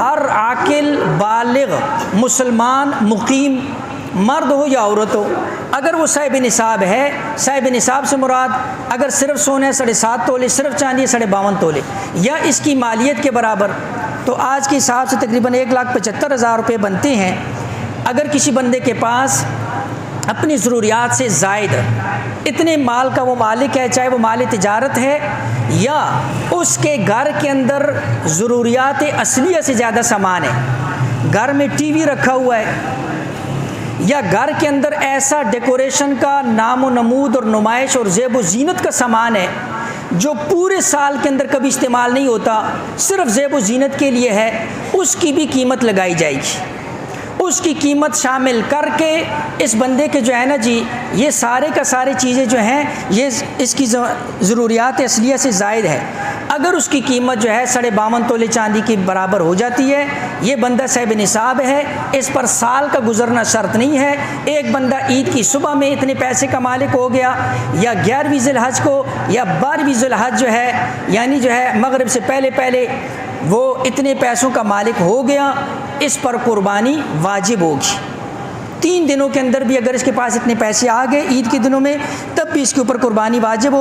ہر عاقل بالغ مسلمان مقیم مرد ہو یا عورت ہو، اگر وہ صاحب نصاب ہے، صاحب نصاب سے مراد اگر صرف سونا ہے 7.5 تولے، صرف چاندی ہے 52.5 تولے، یا اس کی مالیت کے برابر، تو آج کے حساب سے تقریباً 1,75,000 روپے بنتے ہیں۔ اگر کسی بندے کے پاس اپنی ضروریات سے زائد اتنے مال کا وہ مالک ہے، چاہے وہ مال تجارت ہے یا اس کے گھر کے اندر ضروریات اصلیہ سے زیادہ سامان ہے، گھر میں ٹی وی رکھا ہوا ہے یا گھر کے اندر ایسا ڈیکوریشن کا نام و نمود اور نمائش اور زیب و زینت کا سامان ہے جو پورے سال کے اندر کبھی استعمال نہیں ہوتا، صرف زیب و زینت کے لیے ہے، اس کی بھی قیمت لگائی جائے گی۔ اس کی قیمت شامل کر کے اس بندے کے جو ہے نا جی، یہ سارے کا سارے چیزیں جو ہیں یہ اس کی ضروریات اصلیہ سے زائد ہے، اگر اس کی قیمت جو ہے 52.5 تولے چاندی کے برابر ہو جاتی ہے، یہ بندہ صاحب نصاب ہے، اس پر سال کا گزرنا شرط نہیں ہے۔ ایک بندہ عید کی صبح میں اتنے پیسے کا مالک ہو گیا، یا 11ویں ذی الحج کو یا 12ویں ذی الحج جو ہے، یعنی جو ہے مغرب سے پہلے پہلے وہ اتنے پیسوں کا مالک ہو گیا، اس پر قربانی واجب ہوگی۔ 3 دنوں کے اندر بھی اگر اس کے پاس اتنے پیسے آ گئے عید کے دنوں میں، تب بھی اس کے اوپر قربانی واجب ہوگی۔